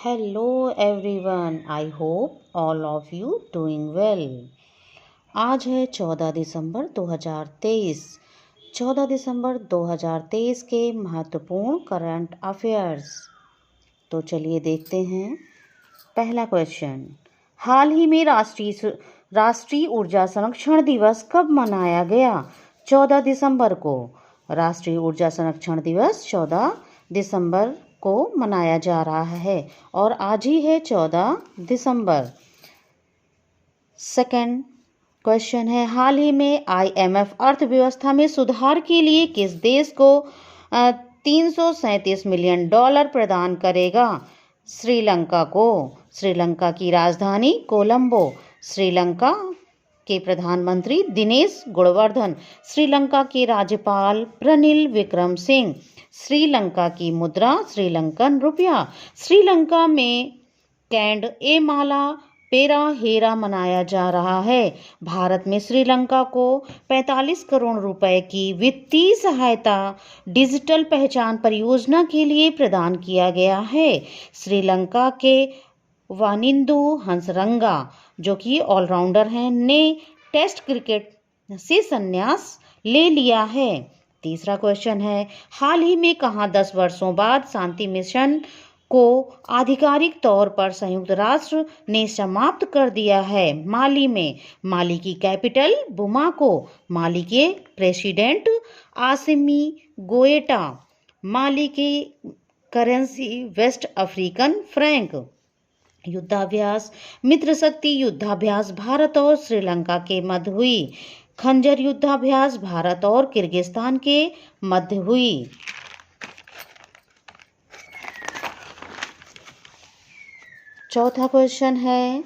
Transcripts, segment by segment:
Hello everyone, I hope all of you doing well. आज है 14 दिसंबर 2023। 14 दिसंबर 2023 के महत्वपूर्ण करंट अफेयर्स। तो चलिए देखते हैं। पहला क्वेश्चन, हाल ही में राष्ट्रीय ऊर्जा संरक्षण दिवस कब मनाया गया? 14 दिसंबर को। राष्ट्रीय ऊर्जा संरक्षण दिवस 14 दिसंबर को मनाया जा रहा है और आज ही है 14 दिसंबर। सेकंड क्वेश्चन है, हाल ही में IMF अर्थव्यवस्था में सुधार के लिए किस देश को $337 मिलियन प्रदान करेगा? श्रीलंका को। श्रीलंका की राजधानी कोलंबो। श्रीलंका के प्रधानमंत्री दिनेश गुणवर्धन। श्रीलंका के राज्यपाल रनिल विक्रमसिंघे। श्रीलंका की मुद्रा श्रीलंकन रुपया। श्रीलंका में कैंड ए माला पेराहेरा मनाया जा रहा है। भारत में श्रीलंका को 45 करोड़ रुपए की वित्तीय सहायता डिजिटल पहचान परियोजना के लिए प्रदान किया गया है। श्रीलंका के वानिंदु हंसरंगा, जो कि ऑलराउंडर हैं, ने टेस्ट क्रिकेट से संन्यास ले लिया है। तीसरा क्वेश्चन है, हाल ही में कहाँ 10 वर्षों बाद शांति मिशन को आधिकारिक तौर पर संयुक्त राष्ट्र ने समाप्त कर दिया है? माली में। माली की कैपिटल बुमाको। माली के प्रेसिडेंट आसिमी गोएटा। माली की करेंसी वेस्ट अफ्रीकन फ्रैंक। युद्धाभ्यास। मित्र शक्ति युद्धाभ्यास भारत और श्रीलंका के मध्य हुई। खंजर युद्धाभ्यास भारत और किर्गिस्तान के मध्य हुई। चौथा क्वेश्चन है,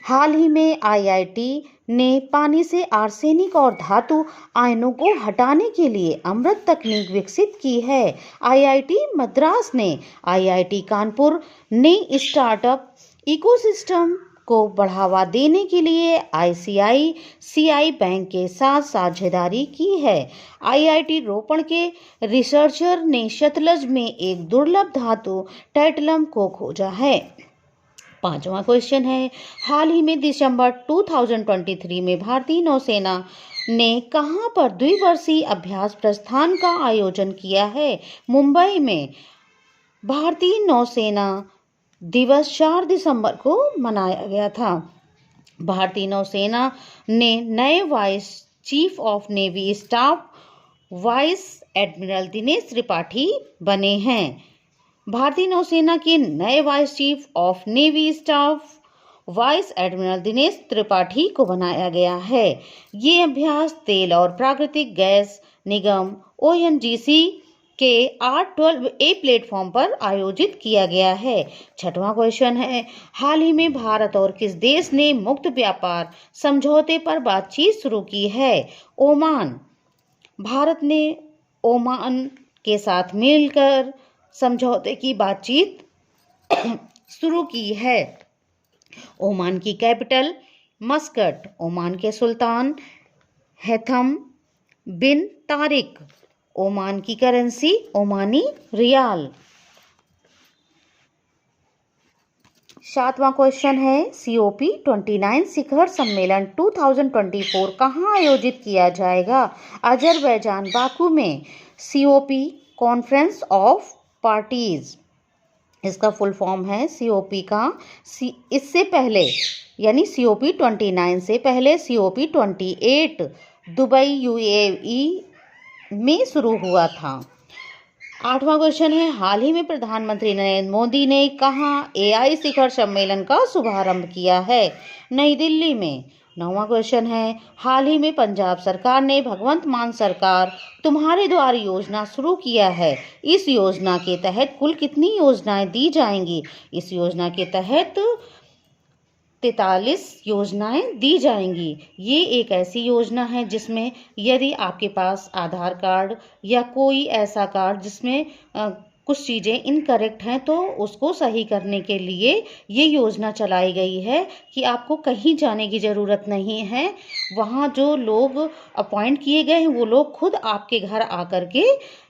हाल ही में IIT ने पानी से आर्सेनिक और धातु आयनों को हटाने के लिए अमृत तकनीक विकसित की है। IIT मद्रास ने। IIT कानपुर ने स्टार्टअप इकोसिस्टम को बढ़ावा देने के लिए ICICI बैंक के साथ साझेदारी की है। IIT रोपण के रिसर्चर ने सतलज में एक दुर्लभ धातु टैटलम को खोजा है। पांचवा क्वेश्चन है, हाल ही में दिसंबर 2023 में भारतीय नौसेना ने कहां पर द्विवर्षीय अभ्यास प्रस्थान का आयोजन किया है? मुंबई में। भारतीय नौसेना दिवस 4 दिसंबर को मनाया गया था। भारतीय नौसेना ने नए vice chief of navy staff vice admiral Dinesh Tripathi बने हैं। भारतीय नौसेना के नए vice chief of navy staff vice admiral Dinesh Tripathi को बनाया गया है। ये अभ्यास तेल और प्राकृतिक गैस निगम ONGC के R12A प्लेटफॉर्म पर आयोजित किया गया है। छठवां क्वेश्चन है, हाल ही में भारत और किस देश ने मुक्त व्यापार समझौते पर बातचीत शुरू की है? ओमान। भारत ने ओमान के साथ मिलकर समझौते की बातचीत शुरू की है। ओमान की कैपिटल मस्कट। ओमान के सुल्तान हैथम बिन तारिक। ओमान की करेंसी ओमानी रियाल। सातवां क्वेश्चन है, COP29 शिखर सम्मेलन 2024 कहाँ आयोजित किया जाएगा? अजरबैजान बाकू में। COP कॉन्फ्रेंस ऑफ पार्टीज, इसका फुल फॉर्म है COP का। इससे पहले यानी COP29 से पहले COP28 दुबई UAE में शुरू हुआ था। आठवां क्वेश्चन है, हाल ही में प्रधानमंत्री नरेंद्र मोदी ने कहां AI शिखर सम्मेलन का शुभारंभ किया है? नई दिल्ली में। नौवां क्वेश्चन है, हाल ही में पंजाब सरकार ने भगवंत मान सरकार तुम्हारे द्वार योजना शुरू किया है। इस योजना के तहत कुल कितनी योजनाएं दी जाएंगी? इस योजना के तहत 43 योजनाएं दी जाएंगी। ये एक ऐसी योजना है जिसमें यदि आपके पास आधार कार्ड या कोई ऐसा कार्ड जिसमें कुछ चीज़ें इनकरेक्ट हैं तो उसको सही करने के लिए ये योजना चलाई गई है कि आपको कहीं जाने की ज़रूरत नहीं है। वहाँ जो लोग अपॉइंट किए गए हैं वो लोग खुद आपके घर आकर के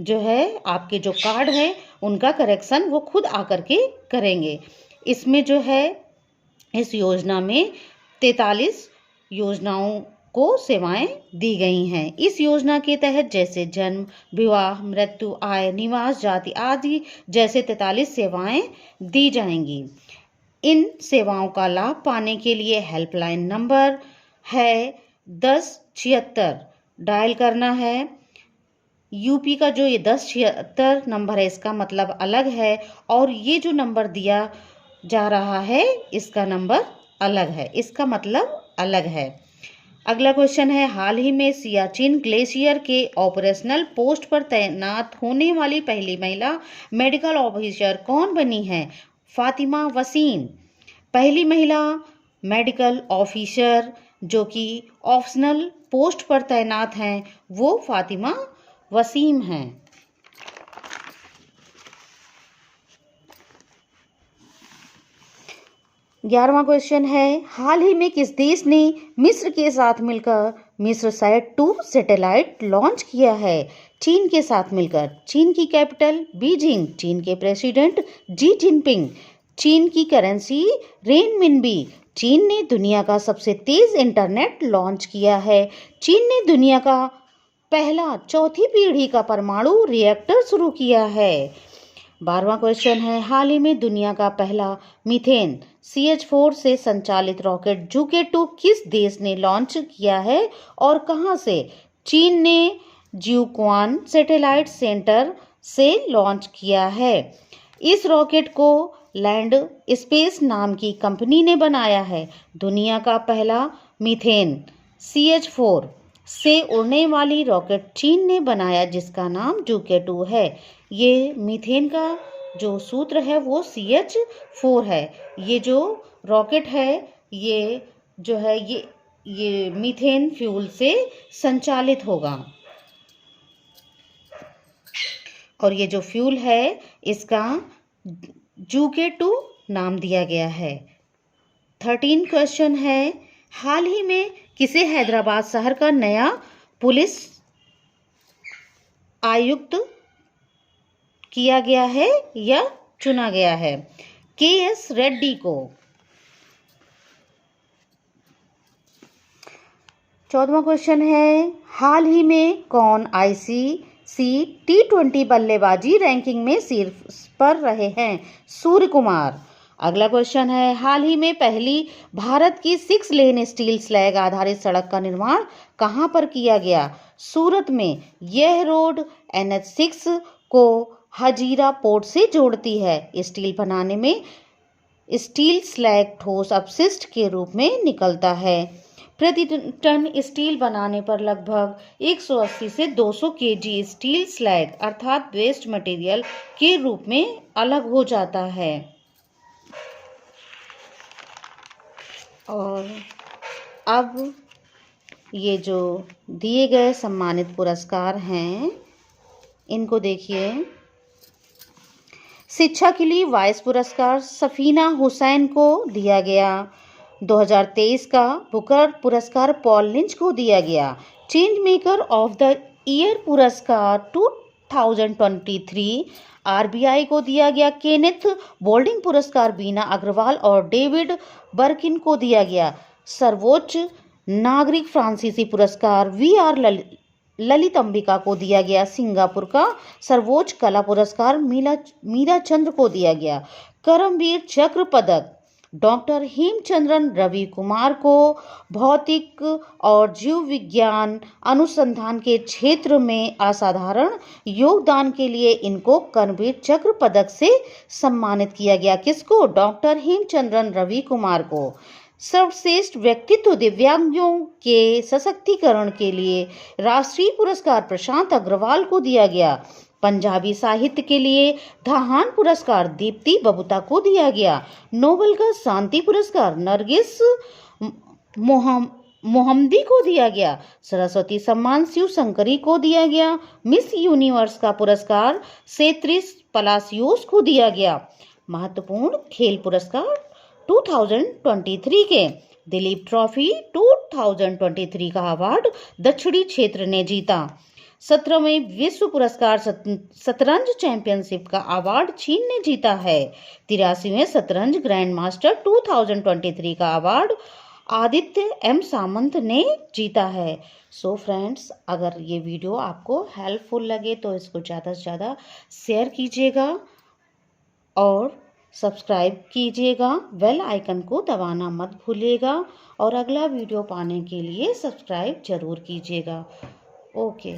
जो है आपके जो कार्ड है उनका करेक्शन वो खुद आकर के करेंगे। इसमें जो है इस योजना में 43 योजनाओं को सेवाएं दी गई हैं। इस योजना के तहत जैसे जन्म, विवाह, मृत्यु, आय, निवास, जाति आदि जैसे 43 सेवाएं दी जाएंगी। इन सेवाओं का लाभ पाने के लिए हेल्पलाइन नंबर है 1076 डायल करना है। यूपी का जो ये 1076 नंबर है इसका मतलब अलग है और ये जो नंबर दिया जा रहा है इसका नंबर अलग है, इसका मतलब अलग है। अगला क्वेश्चन है, हाल ही में सियाचिन ग्लेशियर के ऑपरेशनल पोस्ट पर तैनात होने वाली पहली महिला मेडिकल ऑफिसर कौन बनी है? फातिमा वसीम। पहली महिला मेडिकल ऑफिसर जो कि ऑप्शनल पोस्ट पर तैनात हैं वो फातिमा वसीम हैं। 11वां क्वेश्चन है, हाल ही में किस देश ने मिस्र के साथ मिलकर मिस्र सैट 2 सैटेलाइट लॉन्च किया है? चीन के साथ मिलकर। चीन की कैपिटल बीजिंग। चीन के प्रेसिडेंट जी जिनपिंग। चीन की करेंसी रेनमिनबी। चीन ने दुनिया का सबसे तेज इंटरनेट लॉन्च किया है। चीन ने दुनिया का पहला चौथी पीढ़ी का परमाणु रिएक्टर शुरू किया है। 12वां क्वेश्चन है, हाल ही में दुनिया का पहला मीथेन CH4 से संचालित रॉकेट जूके 2 किस देश ने लॉन्च किया है और कहां से? चीन ने ज्यूक्वान सैटेलाइट सेंटर से लॉन्च किया है। इस रॉकेट को लैंड स्पेस नाम की कंपनी ने बनाया है। दुनिया का पहला मीथेन CH4 से उड़ने वाली रॉकेट चीन ने बनाया जिसका नाम जूके 2 है। ये मीथेन का जो सूत्र है वो CH4 है। ये जो रॉकेट है ये जो है ये मीथेन फ्यूल से संचालित होगा और ये जो फ्यूल है इसका जूके 2 नाम दिया गया है। 13 क्वेश्चन है, हाल ही में किसे हैदराबाद शहर का नया पुलिस आयुक्त किया गया है या चुना गया है? KS रेड्डी को। 14वां क्वेश्चन है, हाल ही में कौन ICC T20 बल्लेबाजी रैंकिंग में शीर्ष पर रहे हैं? सूर्य कुमार। अगला क्वेश्चन है, हाल ही में पहली भारत की 6 लेन स्टील स्लैग आधारित सड़क का निर्माण कहां पर किया गया? सूरत में। यह रोड NH6 को हजीरा पोर्ट से जोड़ती है। स्टील बनाने में स्टील स्लैग ठोस अपशिष्ट के रूप में निकलता है। प्रति टन स्टील बनाने पर लगभग 180 से 200 kg स्टील स्लैग अर्थात वेस्ट मटेरियल के रूप में अलग हो जाता है। और अब ये जो दिए गए सम्मानित पुरस्कार हैं इनको देखिए। शिक्षा के लिए वाइस पुरस्कार सफीना हुसैन को दिया गया। 2023 का बुकर पुरस्कार पॉल लिंच को दिया गया। Change maker of the year पुरस्कार 2023 RBI को दिया गया। केनेथ बोल्डिंग पुरस्कार बीना अग्रवाल और डेविड बर्किन को दिया गया। सर्वोच्च नागरिक फ्रांसीसी पुरस्कार VR ललित अंबिका को दिया गया। सिंगापुर का सर्वोच्च कला पुरस्कार मीरा चंद्र को दिया गया। करमवीर चक्र पदक डॉक्टर हेमचंद्रन रवि कुमार को भौतिक और जीव विज्ञान अनुसंधान के क्षेत्र में असाधारण योगदान के लिए इनको करमवीर चक्र पदक से सम्मानित किया गया। किसको? डॉक्टर हेमचंद्रन रवि कुमार को। सर्वश्रेष्ठ व्यक्तित्व दिव्यांगों के सशक्तिकरण के लिए राष्ट्रीय पुरस्कार प्रशांत अग्रवाल को दिया गया। पंजाबी साहित्य के लिए धाहान पुरस्कार दीप्ति बबूता को दिया गया। नोबेल का शांति पुरस्कार नरगिस मोहम्मदी को दिया गया। सरस्वती सम्मान शिव शंकरी को दिया गया। मिस यूनिवर्स का पुरस्कार सेत्रिस पलासियोस को दिया गया। महत्वपूर्ण खेल पुरस्कार 2023 के दिलीप ट्रॉफी 2023 का अवार्ड दक्षिणी क्षेत्र ने जीता। 17वें विश्व पुरस्कार शतरंज चैंपियनशिप का अवार्ड चीन ने जीता है। 83वें शतरंज ग्रैंड मास्टर 2023 का अवार्ड आदित्य एम सामंत ने जीता है। सो फ्रेंड्स, अगर ये वीडियो आपको हेल्पफुल लगे तो इसको ज़्यादा से ज़्यादा शेयर कीजिएगा और सब्सक्राइब कीजिएगा। बेल आइकन को दबाना मत भूलिएगा और अगला वीडियो पाने के लिए सब्सक्राइब जरूर कीजिएगा। ओके।